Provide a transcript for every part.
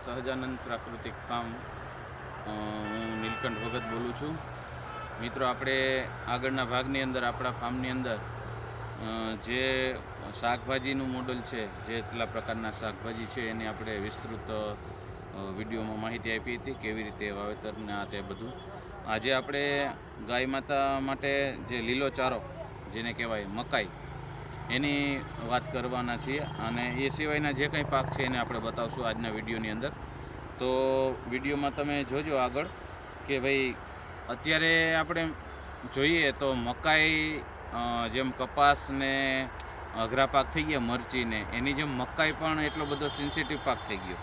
સહજાનંદ પ્રાકૃતિક ફાર્મ હું નીલકંઠ ભગત બોલું છું. મિત્રો, આપણે આગળના ભાગની અંદર આપણા ફાર્મની અંદર જે શાકભાજીનું મોડલ છે, જેટલા પ્રકારના શાકભાજી છે એની આપણે વિસ્તૃત વિડીયોમાં માહિતી આપી હતી, કેવી રીતે વાવેતરને આ તે બધું. આજે આપણે ગાય માતા માટે જે લીલો ચારો જેને કહેવાય મકાઈ, એની વાત કરવાના છીએ અને એ સિવાયના જે કંઈ પાક છે એને આપણે બતાવશું આજના વિડીયોની અંદર. તો વિડીયોમાં તમે જોજો આગળ કે ભાઈ અત્યારે આપણે જોઈએ તો મકાઈ જેમ કપાસ ને અઘરા પાક થઈ ગયા, મરચીને એની જેમ મકાઈ પણ એટલો બધો સેન્સિટિવ પાક થઈ ગયો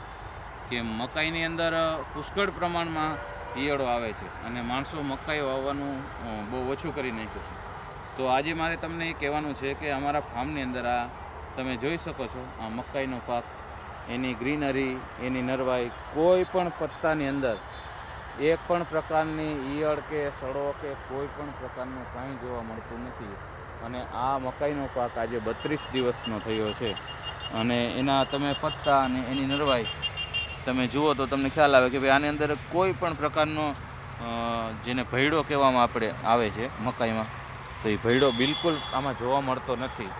કે મકાઈની અંદર પુષ્કળ પ્રમાણમાં ઈયળો આવે છે અને માણસો મકાઈ વાવવાનું બહુ ઓછું કરી નાખ્યું છે. તો આજે મારે તમને એ કહેવાનું છે કે અમારા ફાર્મની અંદર આ તમે જોઈ શકો છો, આ મકાઈનો પાક, એની ગ્રીનરી, એની નરવાઈ, કોઈ પણ પત્તાની અંદર એક પણ પ્રકારની ઈયળ કે સડો કે કોઈ પણ પ્રકારનું કાંઈ જોવા મળતું નથી. અને આ મકાઈનો પાક આજે 32 દિવસનો થયો છે અને એના તમે પત્તા અને એની નરવાઈ તમે જુઓ તો તમને ખ્યાલ આવે કે ભાઈ આની અંદર કોઈ પણ પ્રકારનો જેને ભૈડો કહેવામાં આવે છે મકાઈમાં, તો એ ભૈડો બિલકુલ આમાં જોવા મળતો નથી.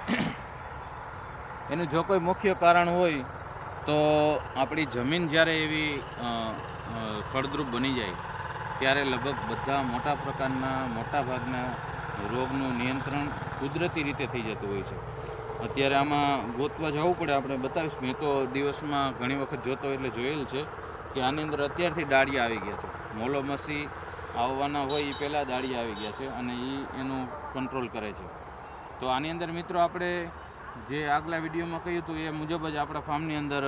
એનું જો કોઈ મુખ્ય કારણ હોય તો આપણી જમીન જ્યારે એવી ફળદ્રુપ બની જાય ત્યારે લગભગ બધા મોટા ભાગના રોગનું નિયંત્રણ કુદરતી રીતે થઈ જતું હોય છે. અત્યારે આમાં ગોતવા જવું પડે, આપણે બતાવીશ. મેં તો દિવસમાં ઘણી વખત જોતો એટલે જોયેલ છે કે આની અંદર અત્યારથી ડાળિયા આવી ગયા છે. મોલો મસી આવવાના હોય એ પહેલાં ડાળિયા આવી ગયા છે અને એ એનું કંટ્રોલ કરે છે. તો આની અંદર મિત્રો આપણે જે આગલા વિડીયોમાં કહ્યું હતું એ મુજબ જ આપણા ફાર્મની અંદર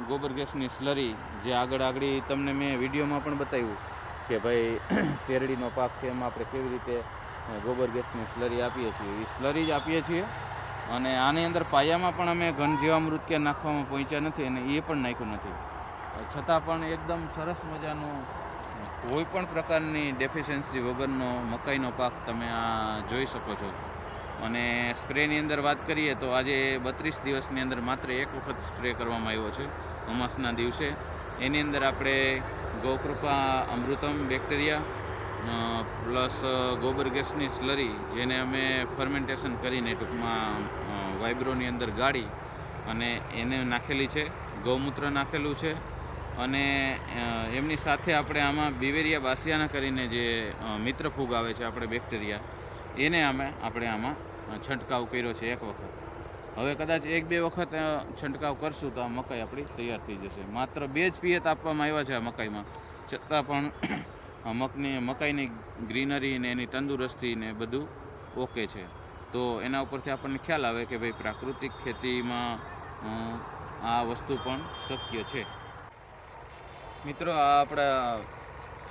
ગોબર ગેસની સ્લરી, જે આગળ તમને મેં વિડીયોમાં પણ બતાવ્યું કે ભાઈ શેરડીનો પાક છે એમાં આપણે કેવી રીતે ગોબર ગેસની સ્લરી આપીએ છીએ, એ સ્લરી જ આપીએ છીએ. અને આની અંદર પાયામાં પણ અમે ઘન જીવામૃત કે નાખવામાં પહોંચ્યા નથી અને એ પણ નાખ્યું નથી. છતાં પણ એકદમ સરસ મજાનું કોઈ પણ પ્રકારની ડેફિશિયન્સી વગરનો મકાઈનો પાક તમે આ જોઈ શકો છો. અને સ્પ્રેની અંદર વાત કરીએ તો આજે 32 દિવસની અંદર માત્ર એક વખત સ્પ્રે કરવામાં આવ્યો છે, અમાસના દિવસે. એની અંદર આપણે ગૌકૃપા અમૃતમ બેક્ટેરિયા પ્લસ ગોબર ગેસની સ્લરી, જેને અમે ફર્મેન્ટેશન કરીને ટૂંકમાં વાઇબ્રોની અંદર ગાળી અને એને નાખેલી છે. ગૌમૂત્ર નાખેલું છે અને એમની સાથે આપણે આમાં બિવેરિયા બાસિયાના કરીને જે મિત્ર ફૂગ આવે છે આપણે બેક્ટેરિયા, એને આપણે આમાં છંટકાવ કર્યો છે એક વખત. હવે કદાચ 1-2 વખત છંટકાવ કરશું તો આ મકાઈ આપણી તૈયાર થઈ જશે. માત્ર 2 જ પિયત આપવામાં આવ્યા છે આ મકાઈમાં, છતાં પણ મકાઈની ગ્રીનરી ને એની તંદુરસ્તી ને બધું ઓકે છે. તો એના ઉપરથી આપણને ખ્યાલ આવે કે ભાઈ પ્રાકૃતિક ખેતીમાં આ વસ્તુ પણ શક્ય છે. મિત્રો, આ આપણા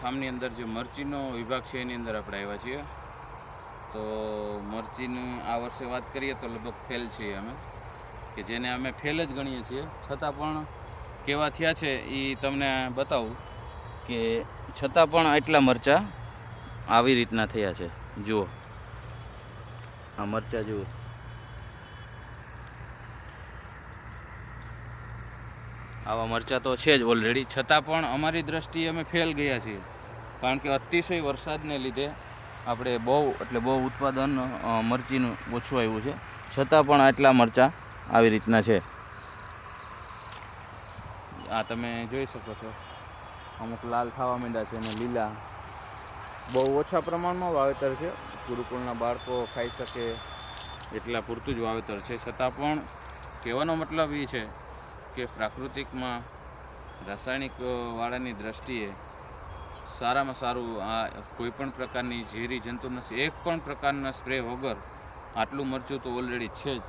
ફાર્મની અંદર જે મરચીનો વિભાગ છે એની અંદર આપણે આવ્યા છીએ. તો મરચીની આ વર્ષે વાત કરીએ તો લગભગ ફેલ છીએ અમે, કે જેને અમે ફેલ જ ગણીએ છીએ. છતાં પણ કેવા થયા છે એ તમને બતાવું કે છતાં પણ આટલા મરચાં આવી રીતના થયા છે. જુઓ, આ મરચાં જુઓ, આવા મરચાં તો છે જ ઓલરેડી. છતાં પણ અમારી દ્રષ્ટિએ અમે ફેલ ગયા છીએ, કારણ કે અતિશય વરસાદને લીધે આપણે બહુ ઉત્પાદન મરચીનું ઓછું આવ્યું છે. છતાં પણ આટલા મરચાં આવી રીતના છે. આ તમે જોઈ શકો છો, અમુક લાલ થવા માંડ્યા છે અને લીલા. બહુ ઓછા પ્રમાણમાં વાવેતર છે, ગુરુકુળના બાળકો ખાઈ શકે એટલા પૂરતું જ વાવેતર છે. છતાં પણ કહેવાનો મતલબ એ છે કે પ્રાકૃતિકમાં રાસાયણિક વાળાની દ્રષ્ટિએ સારામાં સારું આ કોઈપણ પ્રકારની ઝેરી જંતુનાશક એક પણ પ્રકારના સ્પ્રે વગર આટલું મરચું તો ઓલરેડી છે જ,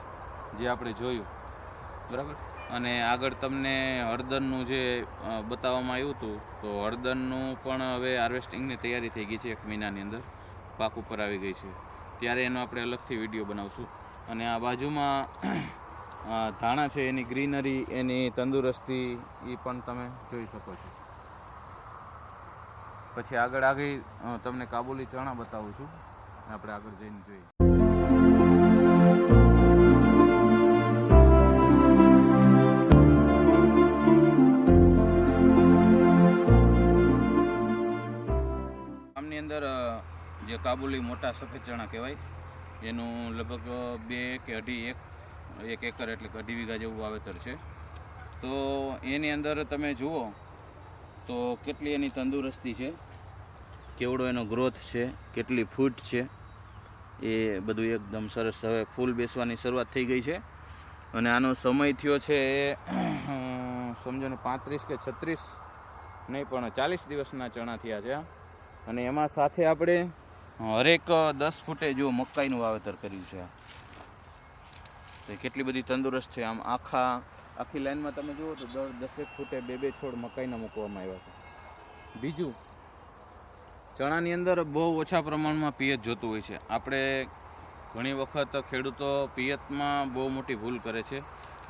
જે આપણે જોયું, બરાબર. અને આગળ તમને હળદરનું જે બતાવવામાં આવ્યું હતું, તો હળદરનું પણ હવે હાર્વેસ્ટિંગની તૈયારી થઈ ગઈ છે. 1 મહિનાની અંદર પાક ઉપર આવી ગઈ છે. ત્યારે એનો આપણે અલગથી વિડીયો બનાવશું. અને આ બાજુમાં ધાણા છે, એની ગ્રીનરી, એની તંદુરસ્તી એ પણ તમે જોઈ શકો છો. પછી આગળ તમને કાબુલી ચણા બતાવું છું, આપણે આગળ જઈને જોઈએ. કાબુલી મોટા સફેદ ચણા કહેવાય. એનું લગભગ 2 કે 2.5 એક એકર એટલે કે 2.5 વીઘા જેવું વાવેતર છે. તો એની અંદર તમે જુઓ તો કેટલી એની તંદુરસ્તી છે, કેવડો એનો ગ્રોથ છે, કેટલી ફૂટ છે, એ બધું એકદમ સરસ. હવે ફૂલ બેસવાની શરૂઆત થઈ ગઈ છે અને આનો સમય થયો છે સમજો ને 35 કે 36 નહીં પણ 40 દિવસના ચણા થયા છે. અને એમાં સાથે આપણે હરેક 10 ફૂટે જો મકાઈનું વાવેતર કર્યું છે. તો કેટલી બધી તંદુરસ્ત છે. આમ આખી લાઈનમાં તમે જુઓ તો 10 ફૂટે 2 છોડ મકાઈના મૂકવામાં આવ્યા છે. બીજું, ચણાની અંદર બહુ ઓછા પ્રમાણમાં પિયત જોતું હોય છે. આપણે ઘણી વખત ખેડૂતો પિયતમાં બહુ મોટી ભૂલ કરે છે,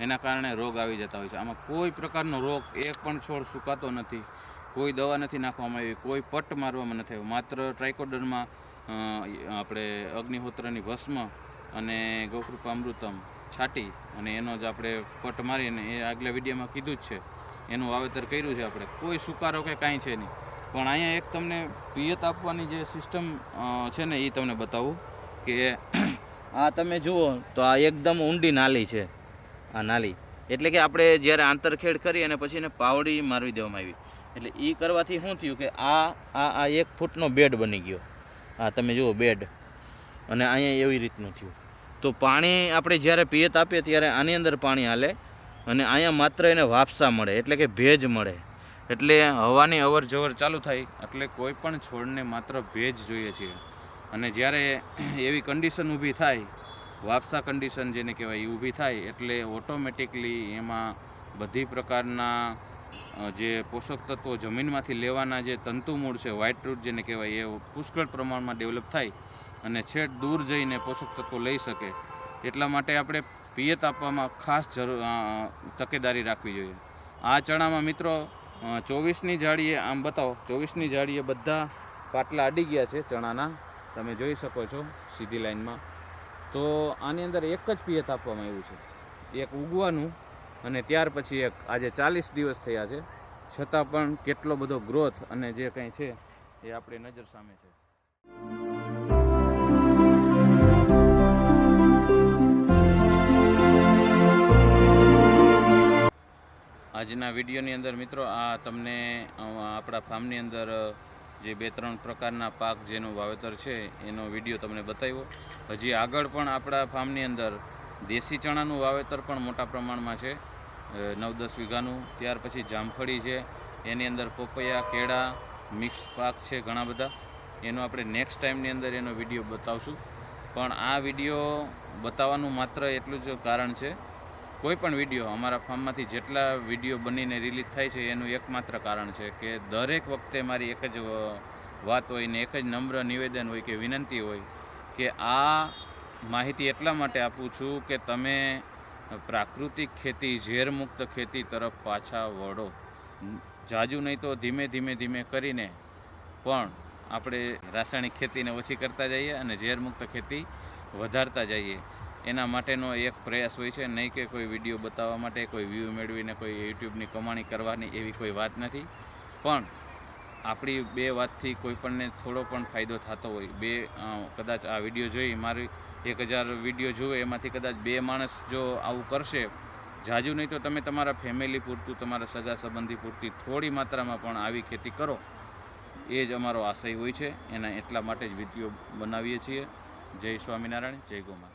એના કારણે રોગ આવી જતા હોય છે. આમાં કોઈ પ્રકારનો રોગ, એક પણ છોડ સુકાતો નથી, કોઈ દવા નથી નાખવામાં આવી, કોઈ પટ મારવામાં નથી આવ્યો. માત્ર ટ્રાઇકોડર્મા આપણે અગ્નિહોત્રની ભસ્મ અને ગૌકૃપામૃતમ છાંટી અને એનો જ આપણે પટ મારીને, એ આગલા વિડીયોમાં કીધું જ છે, એનું વાવેતર કર્યું છે આપણે. કોઈ સુકારો કે કાંઈ છે નહીં. પણ અહીંયા એક તમને પિયત આપવાની જે સિસ્ટમ છે ને એ તમને બતાવું કે આ તમે જુઓ તો આ એકદમ ઊંડી નાલી છે. આ નાલી એટલે કે આપણે જ્યારે આંતરખેડ કરી અને પછી એને પાવડી મારવી દેવામાં આવી. એટલે એ કરવાથી શું થયું કે આ 1 ફૂટનો બેડ બની ગયો. આ તમે જુઓ બેડ, અને અહીંયા એવી રીતનું થયું. તો પાણી આપણે જ્યારે પિયત આપીએ ત્યારે આની અંદર પાણી હાલે અને અહીંયા માત્ર એને વાપસા મળે, એટલે કે ભેજ મળે. એટલે હવાની અવર જવર ચાલુ થાય એટલે કોઈ પણ છોડને માત્ર ભેજ જોઈએ છે. અને જ્યારે એવી કન્ડિશન ઊભી થાય, વાપસા કન્ડિશન જેને કહેવાય એ ઊભી થાય, એટલે ઓટોમેટિકલી એમાં બધી પ્રકારના જે પોષક તત્વો જમીનમાંથી લેવાના જે તંતુમૂળ છે, વ્હાઇટ રૂટ જેને કહેવાય, એ પુષ્કળ પ્રમાણમાં ડેવલપ થાય અને છેક દૂર જઈને પોષક તત્વો લઈ શકે. એટલા માટે આપણે પિયત આપવામાં ખાસ તકેદારી રાખવી જોઈએ. આ ચણામાં મિત્રો 24ની જાળીએ, આમ બતાવો, 24ની જાળીએ બધા પાટલા અડી ગયા છે ચણાના, તમે જોઈ શકો છો સીધી લાઈનમાં. તો આની અંદર એક જ પિયત આપવામાં આવ્યું છે, એક ઉગવાનું અને ત્યાર પછી એક. આજે 40 દિવસ થયા છે, છતાં પણ કેટલો બધો ગ્રોથ અને જે કંઈ છે એ આપણી નજર સામે છે. આજના વિડીયોની અંદર મિત્રો આ તમને આપણા ફાર્મની અંદર જે 2-3 પ્રકારના પાક જેનું વાવેતર છે એનો વિડીયો તમને બતાવ્યો. હજી આગળ પણ આપણા ફાર્મની અંદર દેશી ચણાનું વાવેતર પણ મોટા પ્રમાણમાં છે, 9-10 વીઘાનું. ત્યાર પછી જામફળી છે, એની અંદર પપૈયા, કેળા, મિક્સ પાક છે ઘણા બધા. એનો આપણે નેક્સ્ટ ટાઈમની અંદર એનો વિડીયો બતાવશું. પણ આ વિડીયો બતાવવાનું માત્ર એટલું જ કારણ છે, કોઈ પણ વિડીયો અમારા ફાર્મમાંથી જેટલા વિડીયો બનીને રિલીઝ થાય છે એનું એકમાત્ર કારણ છે કે દરેક વખતે મારી એક જ વાત હોય ને એક જ નમ્ર નિવેદન હોય કે વિનંતી હોય કે આ માહિતી એટલા માટે આપું છું કે તમે પ્રાકૃતિક ખેતી, ઝેરમુક્ત ખેતી તરફ પાછા વળો. જાજુ નહીં તો ધીમે ધીમે કરીને પણ આપણે રાસાયણિક ખેતીને ઓછી કરતા જઈએ અને ઝેરમુક્ત ખેતી વધારતા જઈએ. એના માટેનો એક પ્રયાસ હોય છે, નહીં કે કોઈ વિડીયો બતાવવા માટે, કોઈ વ્યૂ મેળવીને કોઈ યુટ્યુબની કમાણી કરવાની એવી કોઈ વાત નથી. પણ આપણી 2 વાતથી કોઈ પણને થોડો પણ ફાયદો થતો હોય. કદાચ આ વિડીયો જોઈ, મારી 1000 વિડીયો જુએ એમાંથી કદાચ 2 માણસ જો આવું કરશે, જાજુ નહીં તો તમે તમારા ફેમિલી પૂરતું, તમારા સગા સંબંધી પૂરતી થોડી માત્રામાં પણ આવી ખેતી કરો, એ જ અમારો આશય હોય છે. એના એટલા માટે જ વિડીયો બનાવીએ છીએ. જય સ્વામિનારાયણ, જય ગૌ માતા.